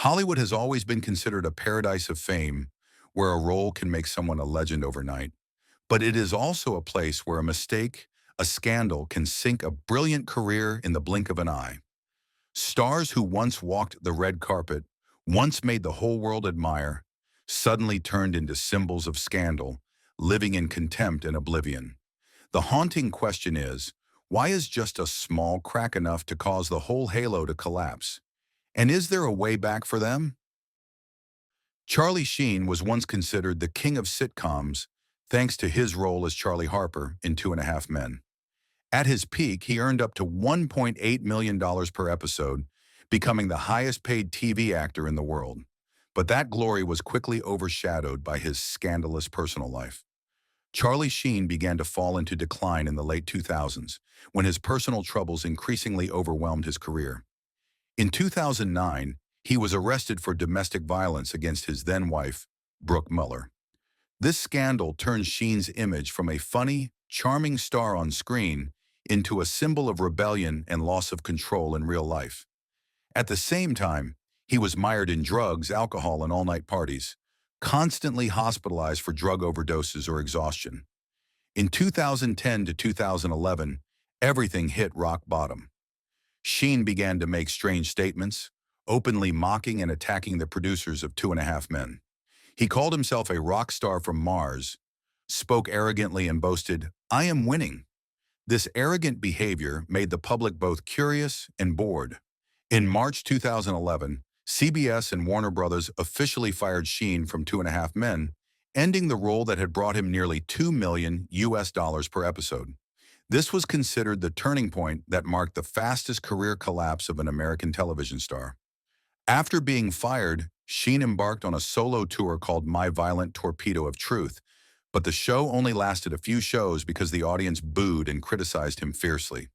Hollywood has always been considered a paradise of fame, where a role can make someone a legend overnight. But it is also a place where a mistake, a scandal, can sink a brilliant career in the blink of an eye. Stars who once walked the red carpet, once made the whole world admire, suddenly turned into symbols of scandal, living in contempt and oblivion. The haunting question is, why is just a small crack enough to cause the whole halo to collapse? And is there a way back for them? Charlie Sheen was once considered the king of sitcoms thanks to his role as Charlie Harper in Two and a Half Men. At his peak, he earned up to $1.8 million per episode, becoming the highest-paid TV actor in the world. But that glory was quickly overshadowed by his scandalous personal life. Charlie Sheen began to fall into decline in the late 2000s, when his personal troubles increasingly overwhelmed his career. In 2009, he was arrested for domestic violence against his then-wife, Brooke Muller. This scandal turned Sheen's image from a funny, charming star on screen into a symbol of rebellion and loss of control in real life. At the same time, he was mired in drugs, alcohol, and all-night parties, constantly hospitalized for drug overdoses or exhaustion. In 2010 to 2011, everything hit rock bottom. Sheen began to make strange statements, openly mocking and attacking the producers of Two and a Half Men. He called himself a rock star from Mars, spoke arrogantly and boasted, "I am winning." This arrogant behavior made the public both curious and bored. In March 2011, CBS and Warner Brothers officially fired Sheen from Two and a Half Men, ending the role that had brought him nearly $2 million per episode. This was considered the turning point that marked the fastest career collapse of an American television star. After being fired, Sheen embarked on a solo tour called My Violent Torpedo of Truth, but the show only lasted a few shows because the audience booed and criticized him fiercely.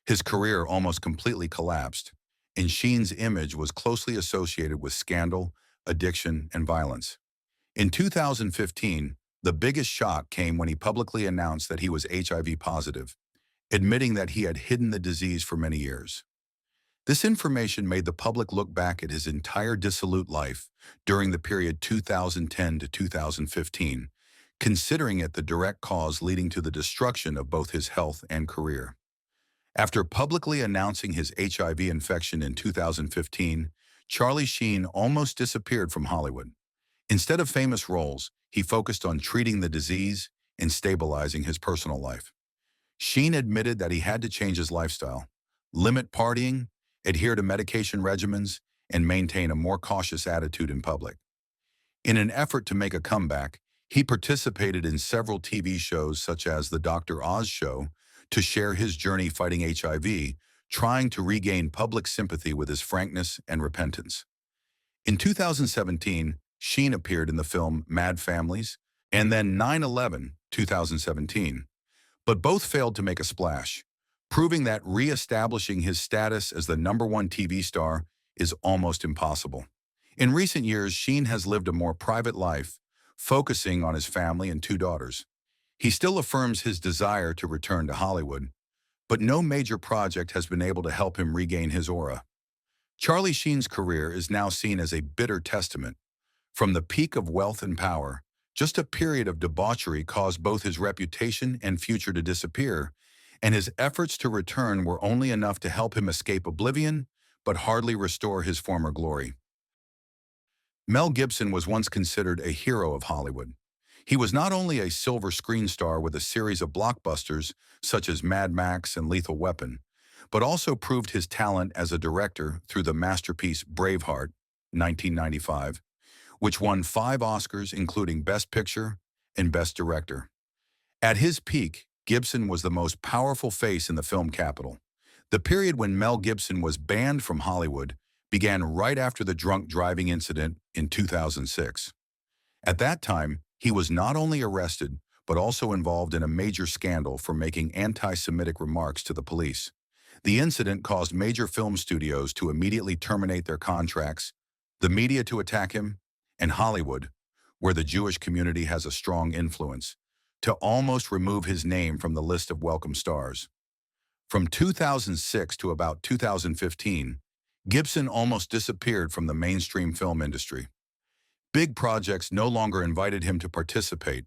His career almost completely collapsed, and Sheen's image was closely associated with scandal, addiction, and violence. In 2015, the biggest shock came when he publicly announced that he was HIV positive, admitting that he had hidden the disease for many years. This information made the public look back at his entire dissolute life during the period 2010 to 2015, considering it the direct cause leading to the destruction of both his health and career. After publicly announcing his HIV infection in 2015, Charlie Sheen almost disappeared from Hollywood. Instead of famous roles, he focused on treating the disease and stabilizing his personal life. Sheen admitted that he had to change his lifestyle, limit partying, adhere to medication regimens, and maintain a more cautious attitude in public. In an effort to make a comeback, he participated in several TV shows such as The Dr. Oz Show to share his journey fighting HIV, trying to regain public sympathy with his frankness and repentance. In 2017, Sheen appeared in the film Mad Families and then 9/11, 2017, but both failed to make a splash, proving that re-establishing his status as the #1 TV star is almost impossible. In recent years, Sheen has lived a more private life, focusing on his family and 2 daughters. He still affirms his desire to return to Hollywood, but no major project has been able to help him regain his aura. Charlie Sheen's career is now seen as a bitter testament. From the peak of wealth and power, just a period of debauchery caused both his reputation and future to disappear, and his efforts to return were only enough to help him escape oblivion, but hardly restore his former glory. Mel Gibson was once considered a hero of Hollywood. He was not only a silver screen star with a series of blockbusters such as Mad Max and Lethal Weapon, but also proved his talent as a director through the masterpiece Braveheart, 1995, which won 5 Oscars including Best Picture and Best Director. At his peak, Gibson was the most powerful face in the film capital. The period when Mel Gibson was banned from Hollywood began right after the drunk driving incident in 2006. At that time, he was not only arrested, but also involved in a major scandal for making anti-Semitic remarks to the police. The incident caused major film studios to immediately terminate their contracts, the media to attack him, and Hollywood, where the Jewish community has a strong influence, to almost remove his name from the list of welcome stars. From 2006 to about 2015, Gibson almost disappeared from the mainstream film industry. Big projects no longer invited him to participate.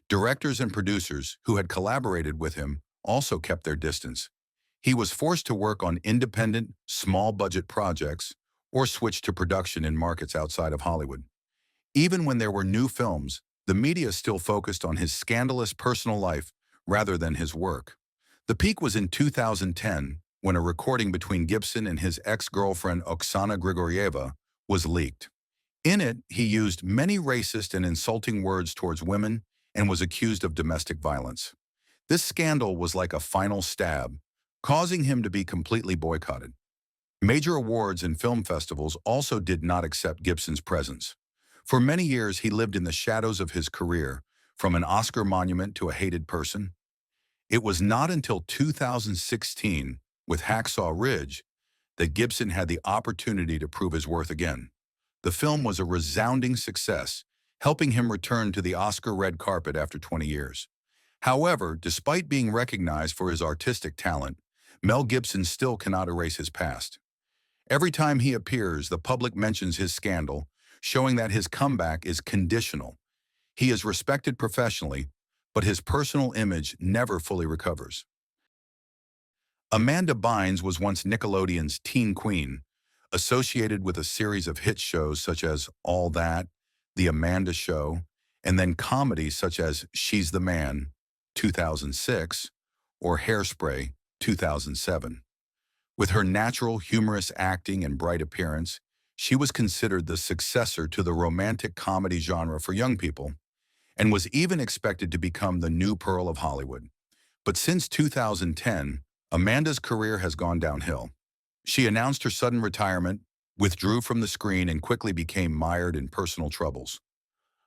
Directors and producers who had collaborated with him also kept their distance. He was forced to work on independent, small-budget projects or switch to production in markets outside of Hollywood. Even when there were new films, the media still focused on his scandalous personal life rather than his work. The peak was in 2010 when a recording between Gibson and his ex-girlfriend Oksana Grigorieva was leaked. In it, he used many racist and insulting words towards women and was accused of domestic violence. This scandal was like a final stab, causing him to be completely boycotted. Major awards and film festivals also did not accept Gibson's presence. For many years, he lived in the shadows of his career, from an Oscar monument to a hated person. It was not until 2016, with Hacksaw Ridge, that Gibson had the opportunity to prove his worth again. The film was a resounding success, helping him return to the Oscar red carpet after 20 years. However, despite being recognized for his artistic talent, Mel Gibson still cannot erase his past. Every time he appears, the public mentions his scandal, showing that his comeback is conditional. He is respected professionally, but his personal image never fully recovers. Amanda Bynes was once Nickelodeon's teen queen, associated with a series of hit shows such as All That, The Amanda Show, and then comedies such as She's the Man, 2006, or Hairspray, 2007. With her natural, humorous acting and bright appearance, she was considered the successor to the romantic comedy genre for young people, and was even expected to become the new pearl of Hollywood. But since 2010, Amanda's career has gone downhill. She announced her sudden retirement, withdrew from the screen, and quickly became mired in personal troubles.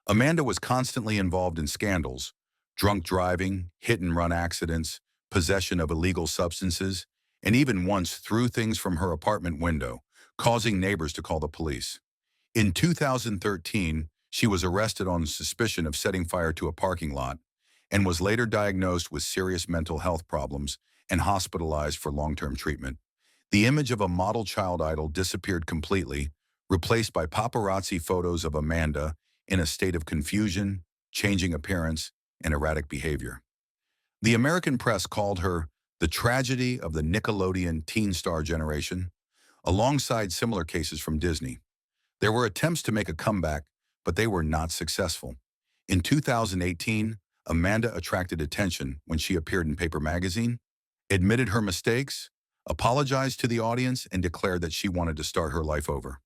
Amanda was constantly involved in scandals: drunk driving, hit-and-run accidents, possession of illegal substances, and even once threw things from her apartment window, causing neighbors to call the police. In 2013, she was arrested on suspicion of setting fire to a parking lot and was later diagnosed with serious mental health problems and hospitalized for long-term treatment. The image of a model child idol disappeared completely, replaced by paparazzi photos of Amanda in a state of confusion, changing appearance, and erratic behavior. The American press called her the tragedy of the Nickelodeon teen star generation, alongside similar cases from Disney. There were attempts to make a comeback, but they were not successful. In 2018, Amanda attracted attention when she appeared in Paper magazine, admitted her mistakes, apologized to the audience, and declared that she wanted to start her life over.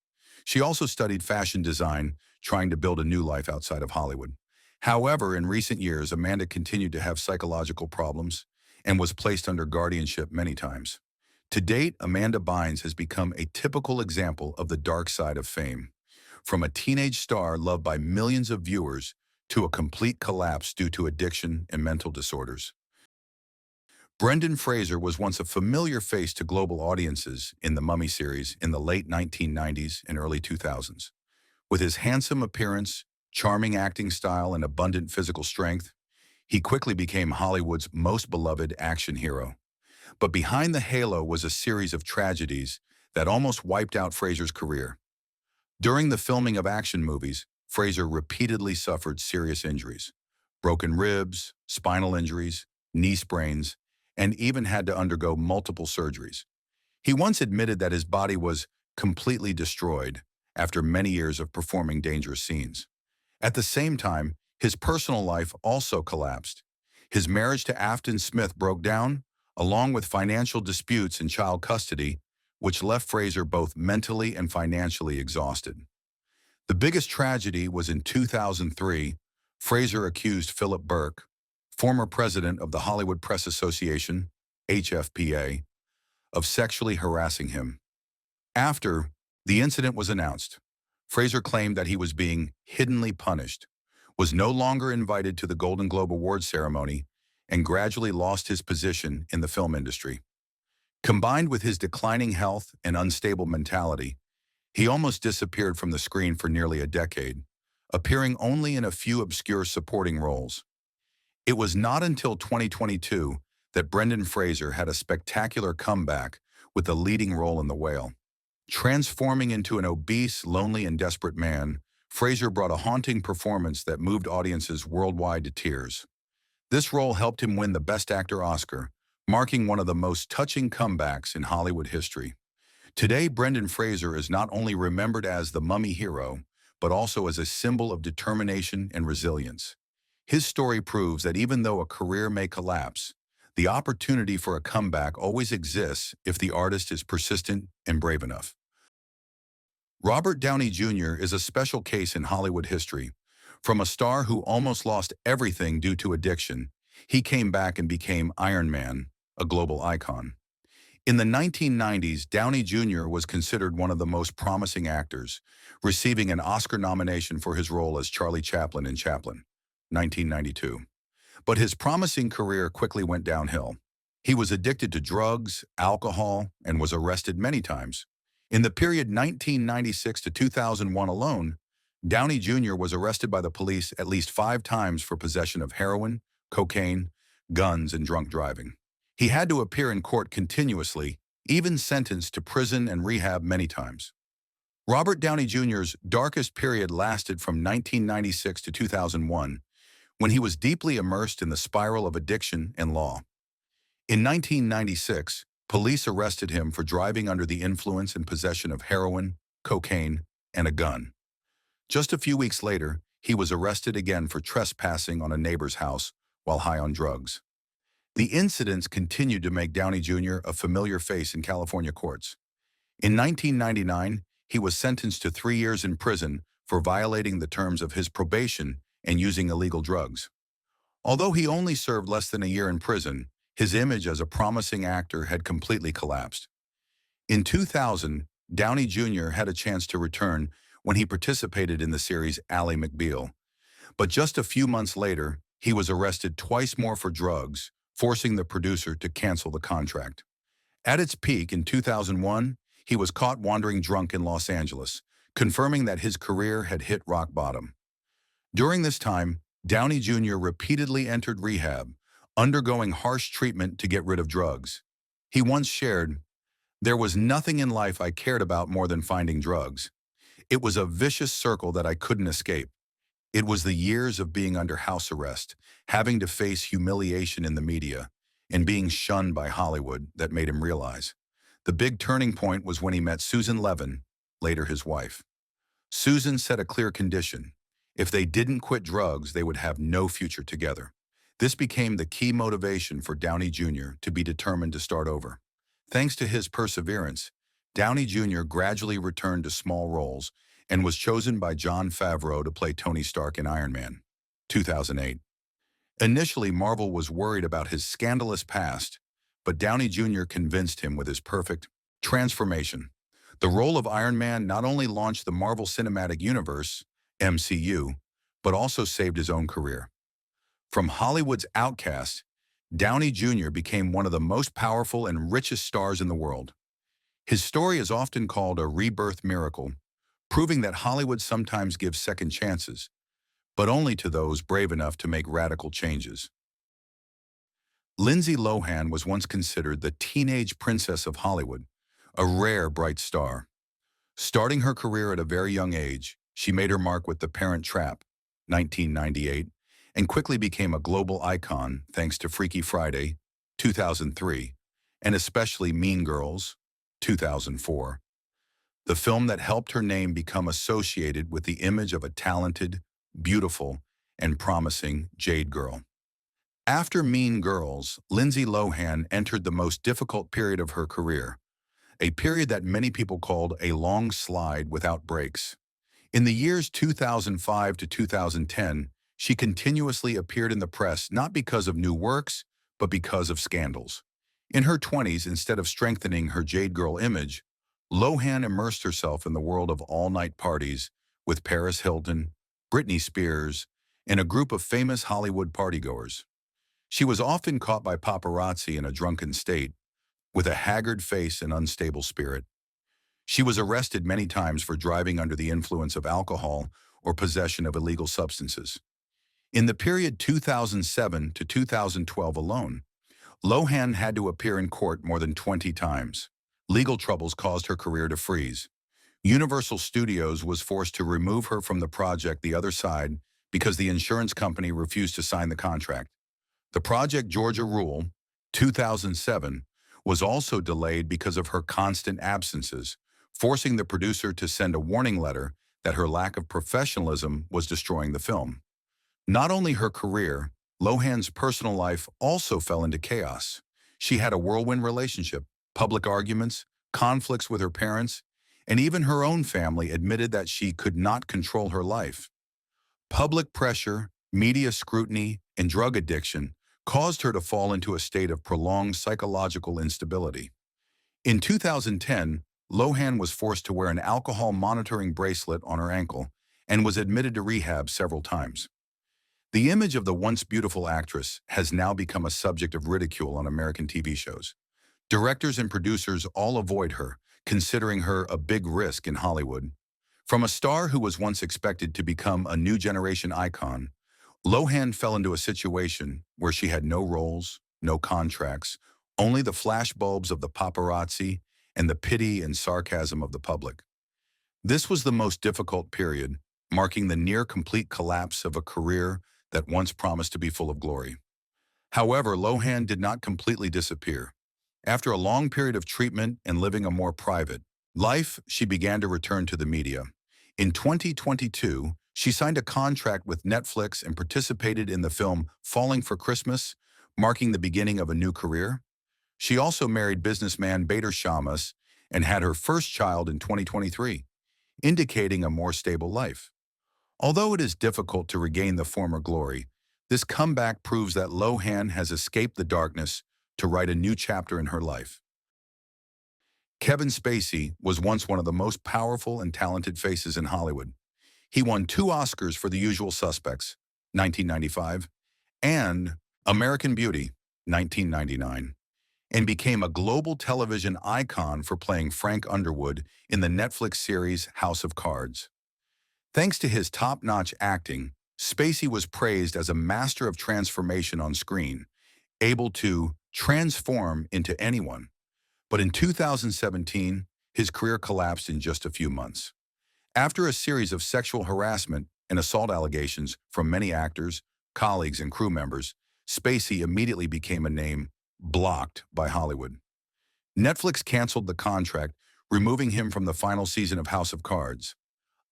She also studied fashion design, trying to build a new life outside of Hollywood. However, in recent years, Amanda continued to have psychological problems and was placed under guardianship many times. To date, Amanda Bynes has become a typical example of the dark side of fame. From a teenage star loved by millions of viewers to a complete collapse due to addiction and mental disorders. Brendan Fraser was once a familiar face to global audiences in the Mummy series in the late 1990s and early 2000s. With his handsome appearance, charming acting style, and abundant physical strength, he quickly became Hollywood's most beloved action hero. But behind the halo was a series of tragedies that almost wiped out Fraser's career. During the filming of action movies, Fraser repeatedly suffered serious injuries: broken ribs, spinal injuries, knee sprains, and even had to undergo multiple surgeries. He once admitted that his body was completely destroyed after many years of performing dangerous scenes. At the same time, his personal life also collapsed. His marriage to Afton Smith broke down, along with financial disputes and child custody, which left Fraser both mentally and financially exhausted. The biggest tragedy was in 2003. Fraser accused Philip Burke, former president of the Hollywood Press Association, HFPA, of sexually harassing him. After the incident was announced, Fraser claimed that he was being hiddenly punished, was no longer invited to the Golden Globe Awards ceremony, and gradually lost his position in the film industry. Combined with his declining health and unstable mentality, he almost disappeared from the screen for nearly a decade, appearing only in a few obscure supporting roles. It was not until 2022 that Brendan Fraser had a spectacular comeback with the leading role in The Whale. Transforming into an obese, lonely, and desperate man, Fraser brought a haunting performance that moved audiences worldwide to tears. This role helped him win the Best Actor Oscar, marking one of the most touching comebacks in Hollywood history. Today, Brendan Fraser is not only remembered as the mummy hero, but also as a symbol of determination and resilience. His story proves that even though a career may collapse, the opportunity for a comeback always exists if the artist is persistent and brave enough. Robert Downey Jr. is a special case in Hollywood history. From a star who almost lost everything due to addiction, he came back and became Iron Man, a global icon. In the 1990s, Downey Jr. was considered one of the most promising actors, receiving an Oscar nomination for his role as Charlie Chaplin in Chaplin, 1992. But his promising career quickly went downhill. He was addicted to drugs, alcohol, and was arrested many times. In the period 1996 to 2001 alone, Downey Jr. was arrested by the police at least 5 times for possession of heroin, cocaine, guns, and drunk driving. He had to appear in court continuously, even sentenced to prison and rehab many times. Robert Downey Jr.'s darkest period lasted from 1996 to 2001, when he was deeply immersed in the spiral of addiction and law. In 1996, police arrested him for driving under the influence and possession of heroin, cocaine, and a gun. Just a few weeks later, he was arrested again for trespassing on a neighbor's house while high on drugs. The incidents continued to make Downey Jr. a familiar face in California courts. In 1999, he was sentenced to 3 years in prison for violating the terms of his probation and using illegal drugs. Although he only served less than a year in prison, his image as a promising actor had completely collapsed. In 2000, Downey Jr. had a chance to return when he participated in the series Ally McBeal. But just a few months later, he was arrested twice more for drugs, forcing the producer to cancel the contract. At its peak in 2001, he was caught wandering drunk in Los Angeles, confirming that his career had hit rock bottom. During this time, Downey Jr. repeatedly entered rehab, undergoing harsh treatment to get rid of drugs. He once shared, "There was nothing in life I cared about more than finding drugs. It was a vicious circle that I couldn't escape. It was the years of being under house arrest, having to face humiliation in the media, and being shunned by Hollywood that made him realize." The big turning point was when he met Susan Levin, later his wife. Susan set a clear condition. If they didn't quit drugs, they would have no future together. This became the key motivation for Downey Jr. to be determined to start over. Thanks to his perseverance, Downey Jr. gradually returned to small roles and was chosen by Jon Favreau to play Tony Stark in Iron Man, 2008. Initially, Marvel was worried about his scandalous past, but Downey Jr. convinced him with his perfect transformation. The role of Iron Man not only launched the Marvel Cinematic Universe, MCU, but also saved his own career. From Hollywood's outcast, Downey Jr. became one of the most powerful and richest stars in the world. His story is often called a rebirth miracle, proving that Hollywood sometimes gives second chances, but only to those brave enough to make radical changes. Lindsay Lohan was once considered the teenage princess of Hollywood, a rare bright star. Starting her career at a very young age, she made her mark with The Parent Trap, 1998, and quickly became a global icon thanks to Freaky Friday, 2003, and especially Mean Girls, 2004, the film that helped her name become associated with the image of a talented, beautiful, and promising Jade girl. After Mean Girls, Lindsay Lohan entered the most difficult period of her career, a period that many people called a long slide without breaks. In the years 2005 to 2010, she continuously appeared in the press not because of new works, but because of scandals. In her 20s, instead of strengthening her Jade Girl image, Lohan immersed herself in the world of all-night parties with Paris Hilton, Britney Spears, and a group of famous Hollywood partygoers. She was often caught by paparazzi in a drunken state, with a haggard face and unstable spirit. She was arrested many times for driving under the influence of alcohol or possession of illegal substances. In the period 2007 to 2012 alone, Lohan had to appear in court more than 20 times. Legal troubles caused her career to freeze. Universal Studios was forced to remove her from the project The Other Side because the insurance company refused to sign the contract. The Project Georgia Rule, 2007, was also delayed because of her constant absences, forcing the producer to send a warning letter that her lack of professionalism was destroying the film. Not only her career, Lohan's personal life also fell into chaos. She had a whirlwind relationship, public arguments, conflicts with her parents, and even her own family admitted that she could not control her life. Public pressure, media scrutiny, and drug addiction caused her to fall into a state of prolonged psychological instability. In 2010, Lohan was forced to wear an alcohol monitoring bracelet on her ankle and was admitted to rehab several times. The image of the once beautiful actress has now become a subject of ridicule on American TV shows. Directors and producers all avoid her, considering her a big risk in Hollywood. From a star who was once expected to become a new generation icon, Lohan fell into a situation where she had no roles, no contracts, only the flashbulbs of the paparazzi and the pity and sarcasm of the public. This was the most difficult period, marking the near-complete collapse of a career that once promised to be full of glory. However, Lohan did not completely disappear. After a long period of treatment and living a more private life, she began to return to the media. In 2022, she signed a contract with Netflix and participated in the film Falling for Christmas, marking the beginning of a new career. She also married businessman Bader Shamas and had her first child in 2023, indicating a more stable life. Although it is difficult to regain the former glory, this comeback proves that Lohan has escaped the darkness to write a new chapter in her life. Kevin Spacey was once one of the most powerful and talented faces in Hollywood. He won 2 Oscars for The Usual Suspects, 1995, and American Beauty, 1999, and became a global television icon for playing Frank Underwood in the Netflix series House of Cards. Thanks to his top-notch acting, Spacey was praised as a master of transformation on screen, able to transform into anyone. But in 2017, his career collapsed in just a few months. After a series of sexual harassment and assault allegations from many actors, colleagues, and crew members, Spacey immediately became a name blocked by Hollywood. Netflix canceled the contract, removing him from the final season of House of Cards.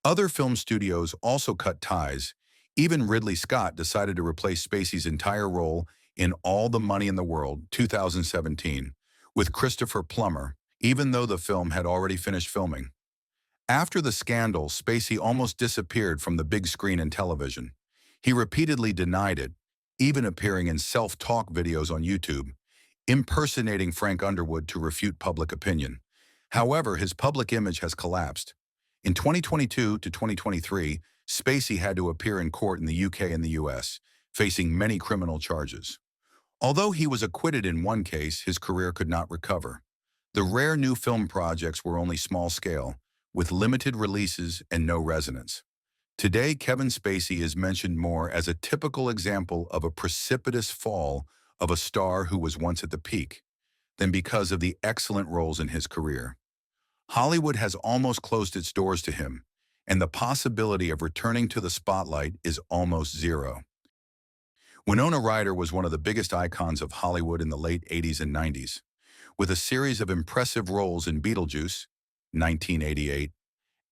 Other film studios also cut ties. Even Ridley Scott decided to replace Spacey's entire role in All the Money in the World, 2017, with Christopher Plummer, even though the film had already finished filming. After the scandal, Spacey almost disappeared from the big screen and television. He repeatedly denied it, even appearing in self-talk videos on YouTube, impersonating Frank Underwood to refute public opinion. However, his public image has collapsed. In 2022 to 2023, Spacey had to appear in court in the UK and the US, facing many criminal charges. Although he was acquitted in one case, his career could not recover. The rare new film projects were only small scale, with limited releases and no resonance. Today, Kevin Spacey is mentioned more as a typical example of a precipitous fall of a star who was once at the peak, than because of the excellent roles in his career. Hollywood has almost closed its doors to him, and the possibility of returning to the spotlight is almost zero. Winona Ryder was one of the biggest icons of Hollywood in the late 80s and 90s, with a series of impressive roles in Beetlejuice, 1988,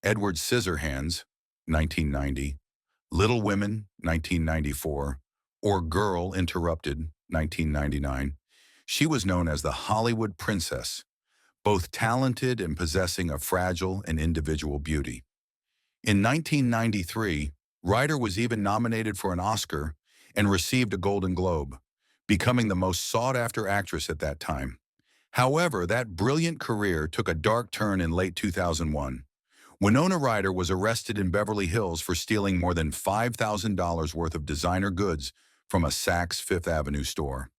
Edward Scissorhands, 1990, Little Women, 1994, or Girl Interrupted, 1999. She was known as the Hollywood Princess, both talented and possessing a fragile and individual beauty. In 1993, Ryder was even nominated for an Oscar and received a Golden Globe, becoming the most sought-after actress at that time. However, that brilliant career took a dark turn in late 2001. Winona Ryder was arrested in Beverly Hills for stealing more than $5,000 worth of designer goods from a Saks Fifth Avenue store.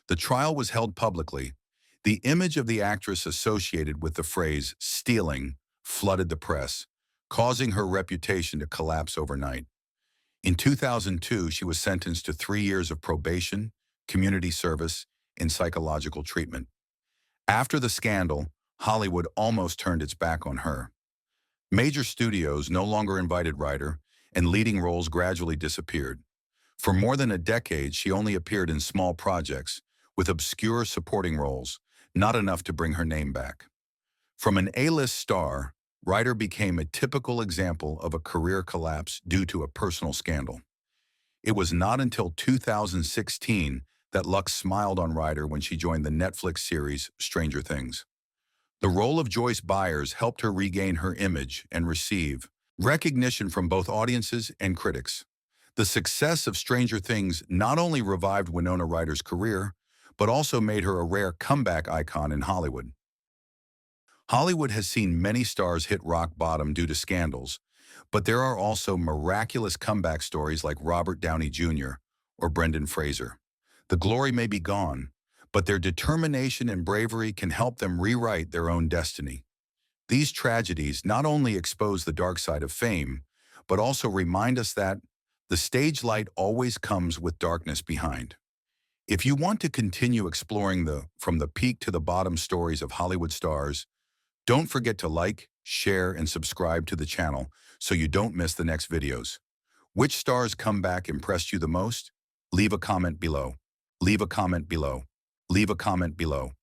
The trial was held publicly. The image of the actress associated with the phrase stealing flooded the press, causing her reputation to collapse overnight. In 2002, she was sentenced to 3 years of probation, community service, and psychological treatment. After the scandal, Hollywood almost turned its back on her. Major studios no longer invited Ryder, and leading roles gradually disappeared. For more than a decade, she only appeared in small projects, with obscure supporting roles, not enough to bring her name back. From an A-list star, Ryder became a typical example of a career collapse due to a personal scandal. It was not until 2016 that luck smiled on Ryder when she joined the Netflix series Stranger Things. The role of Joyce Byers helped her regain her image and receive recognition from both audiences and critics. The success of Stranger Things not only revived Winona Ryder's career, but also made her a rare comeback icon in Hollywood. Hollywood has seen many stars hit rock bottom due to scandals, but there are also miraculous comeback stories like Robert Downey Jr. or Brendan Fraser. The glory may be gone, but their determination and bravery can help them rewrite their own destiny. These tragedies not only expose the dark side of fame, but also remind us that the stage light always comes with darkness behind. If you want to continue exploring the from the peak to the bottom stories of Hollywood stars, don't forget to like, share, and subscribe to the channel so you don't miss the next videos. Which stars comeback impressed you the most? Leave a comment below. Leave a comment below. Leave a comment below.